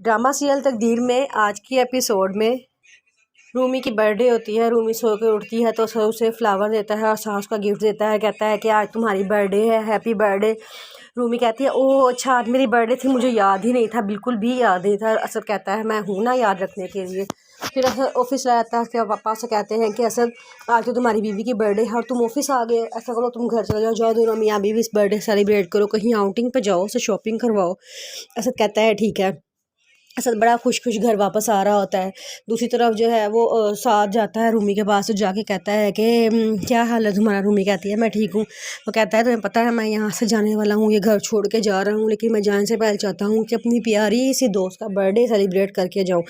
Drama serial तकदीर में आज की एपिसोड में रूमी की बर्थडे होती है। रूमी सो के उठती है तो सो उसे फ्लावर देता है और सास का गिफ्ट देता है। कहता है कि आज तुम्हारी बर्थडे है, हैप्पी बर्थडे। रूमी कहती है ओह अच्छा आज मेरी बर्थडे थी, मुझे याद ही नहीं था, बिल्कुल भी याद नहीं था। असद कहता है मैं हूँ ना याद रखने के लिए। फिर असद ऑफिस लाता है, उसके पापा से कहते हैं कि असद आज तो तुम्हारी बीवी की बर्थडे है और तुम ऑफिस आ गए, ऐसा करो तुम घर चले जाओ, जाओ दोनों मियाँ बीवी इस बर्थडे सेलिब्रेट करो, कहीं आउटिंग पे जाओ, उसे शॉपिंग करवाओ। असद कहता है ठीक है। असद बड़ा खुश घर वापस आ रहा होता है। दूसरी तरफ जो है वो साथ जाता है रूमी के पास, तो जाके कहता है कि क्या हाल है तुम्हारा। रूमी कहती है मैं ठीक हूँ। वो कहता है तुम्हें पता है मैं यहाँ से जाने वाला हूँ, ये घर छोड़ के जा रहा हूँ, लेकिन मैं जाने से पहले चाहता हूँ कि अपनी प्यारी सी दोस्त का बर्थडे सेलिब्रेट करके जाऊँ।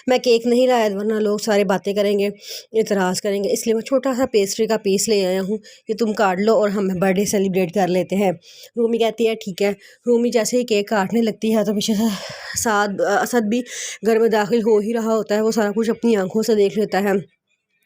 मैं केक नहीं लाया वरना लोग सारे बातें करेंगे, इतराज़ करेंगे, इसलिए मैं छोटा सा पेस्ट्री का पीस ले आया हूँ, ये तुम काट लो और हम बर्थडे सेलिब्रेट कर लेते हैं। रूमी कहती है ठीक है। रूमी जैसे ही केक काटने लगती है तो पीछे से साथ असद भी घर में दाखिल हो ही रहा होता है। वो सारा कुछ अपनी आंखों से देख लेता है।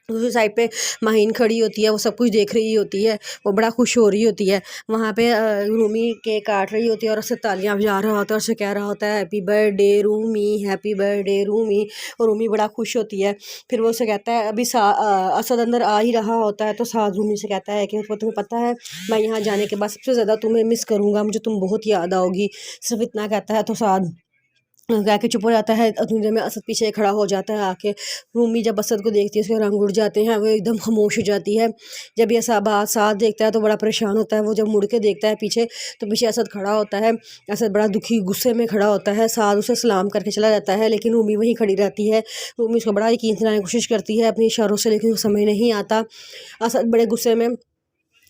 दूसरी साइड पे माहीन खड़ी होती है, वो सब कुछ देख रही होती है, वो बड़ा खुश हो रही होती है। वहाँ पे रूमी केक काट रही होती है और उससे तालियां बजा रहा होता है और उससे कह रहा होता है happy birthday Rumi, happy birthday Rumi. और रूमी बड़ा खुश होती है। फिर वो उसे कहता है अभी असद अंदर आ ही रहा होता है तो साथ रूमी से कहता है कि तुम्हें पता है मैं यहाँ जाने के बाद सबसे ज़्यादा तुम्हें मिस करूँगा, मुझे तुम बहुत याद आओगी। सिर्फ इतना कहता है तो साथ कह के चुप हो जाता है। उतनी देर में असद पीछे खड़ा हो जाता है आके। रूमी जब असद को देखती है उसके रंग उड़ जाते हैं, वो एकदम खामोश हो जाती है। जब ये साथ देखता है तो बड़ा परेशान होता है। वो जब मुड़ के देखता है पीछे तो पीछे असद खड़ा होता है। असद बड़ा दुखी गुस्से में खड़ा होता है। साथ उसे सलाम करके चला जाता है लेकिन रूमी वहीं खड़ी रहती है। रूमी उसको बड़ा यकीन दिलाने की कोशिश करती है अपने इशारों से, लेकिन समझ नहीं आता। असद बड़े गुस्से में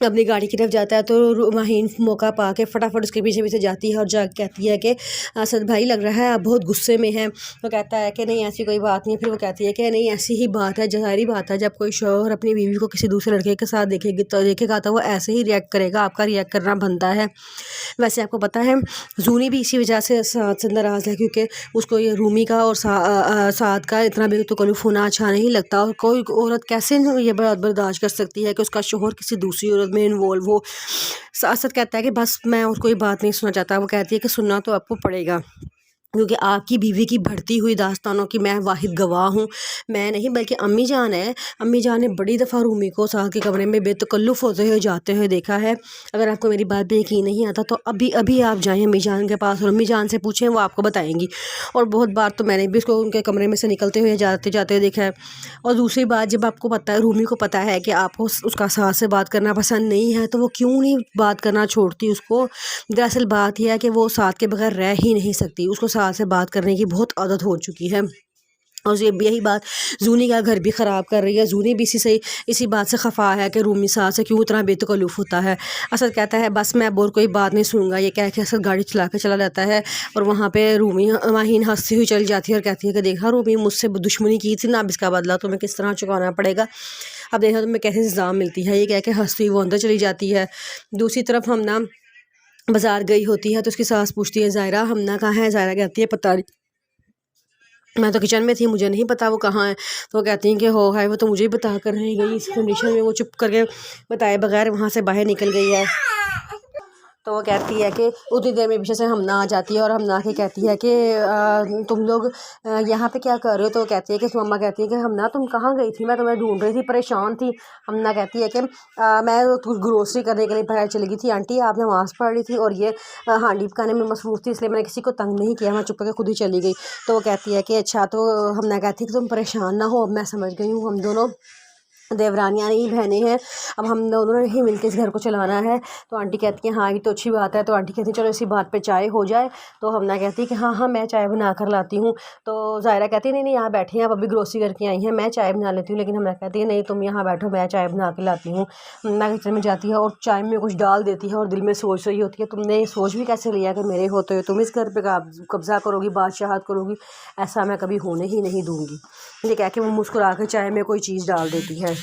अपनी गाड़ी की तरफ जाता है तो माहीन मौका पा के फटाफट उसके पीछे पीछे जाती है और जा कहती है कि असद भाई लग रहा है आप बहुत गुस्से में हैं। वो कहता है कि नहीं ऐसी कोई बात नहीं। फिर वो कहती है कि नहीं ऐसी ही बात है, ज़ाहिरी बात है जब कोई शौहर अपनी बीवी को किसी दूसरे लड़के के साथ देखेगा तो वो ऐसे ही रिएक्ट करेगा, आपका रिएक्ट करना बनता है। वैसे आपको पता है जूनी भी इसी वजह से साथ से नाराज़ है क्योंकि उसको ये रूमी का और साथ का इतना बेतकल्लुफ़ होना अच्छा नहीं लगता। और कोई औरत कैसे ये बर्दाश्त कर सकती है कि उसका शौहर किसी दूसरी औरत में इन्वॉल्व हो। असद कहता है कि बस मैं और कोई बात नहीं सुनना चाहता। वो कहती है कि सुनना तो आपको पड़ेगा क्योंकि आपकी बीवी की बढ़ती हुई दास्तानों की मैं वाहिद गवाह हूँ। मैं नहीं बल्कि अम्मी जान है। अम्मी जान ने बड़ी दफ़ा रूमी को साथ के कमरे में बेतकल्लुफ़ होते हुए जाते हुए देखा है। अगर आपको मेरी बात पे यकीन नहीं आता तो अभी अभी आप जाएँ अम्मी जान के पास और अम्मी जान से पूछें, वो आपको बताएंगी। और बहुत बार तो मैंने भी उसको उनके कमरे में से निकलते हुए जाते जाते हुए देखा है। और दूसरी बात, जब आपको पता है रूमी को पता है कि आपको उसका साथ से बात करना पसंद नहीं है तो वो क्यों नहीं बात करना छोड़ती उसको। दरअसल बात यह है कि वो साथ के बगैर रह ही नहीं सकती, उसको साथ से बात करने की बहुत आदत हो चुकी है। और यही बात जूनी का घर भी ख़राब कर रही है। जूनी भी इसी बात से खफा है कि रूमी साथ से क्यों इतना बेतकल्लुफ़ होता है। असद कहता है बस मैं अब और कोई बात नहीं सुनूंगा। ये कह के असद गाड़ी चला के चला जाता है और वहाँ पे रूमी माहीन हंसती हुई चली जाती है और कहती है कि देखा रूमी मुझसे दुश्मनी की थी ना, अब इसका बदला तुम्हें किस तरह चुकाना पड़ेगा, अब देखा तुम्हें कैसे सज़ा मिलती है। ये कह के हंसती हुई वो अंदर चली जाती है। दूसरी तरफ हमना बाज़ार गई होती है तो उसकी सास पूछती है ज़ायरा हमना कहाँ है। ज़ायरा कहती है पता नहीं, मैं तो किचन में थी, मुझे नहीं पता वो कहाँ है। तो वो कहती हैं कि हो हाय वो तो मुझे ही बता कर नहीं गई, इस कंडीशन में वो चुप करके बताए बगैर वहाँ से बाहर निकल गई है। तो वो कहती है कि उतनी देर में पीछे से हमना आ जाती है और हमना के कहती है कि तुम लोग यहाँ पे क्या कर रहे हो। तो वो कहती है कि मम्मा कहती है कि हमना तुम कहाँ गई थी, मैं तुम्हें ढूंढ रही थी, परेशान थी। हमना कहती है कि मैं तो ग्रोसरी करने के लिए बाहर चली गई थी आंटी, आप नमाज़ पढ़ रही थी और ये हांडी पकाने में मसरूफ़ थी, इसलिए मैंने किसी को तंग नहीं किया, मैं चुप करके खुद ही चली गई। तो वो कहती है कि अच्छा। तो हमना कहती है कि तुम परेशान ना हो, अब मैं समझ गई हूँ, हम दोनों देवरानियाँ नहीं बहनें हैं, अब हम दोनों ने ही मिलकर इस घर को चलाना है। तो आंटी कहती है हाँ ये तो अच्छी बात है। तो आंटी कहती है चलो इसी बात पे चाय हो जाए। तो हमना कहती है कि हाँ हाँ मैं चाय बना कर लाती हूँ। तो ज़ायरा कहती है नहीं नहीं यहाँ बैठे हैं, आप अभी ग्रोसरी करके आई हैं, मैं चाय बना लेती हूँ। लेकिन हमना कहती है नहीं तुम यहाँ बैठो, मैं चाय बना के लाती हूँ। हमना किचन में जाती है और चाय में कुछ डाल देती है और दिल में सोच रही होती है तुमने सोच भी कैसे लिया कि मेरे होते हुए तुम इस घर पर कब्ज़ा करोगी, बादशाहत करोगी, ऐसा मैं कभी होने ही नहीं दूँगी। ये कह के वो मुस्कुरा कर चाय में कोई चीज़ डाल देती है।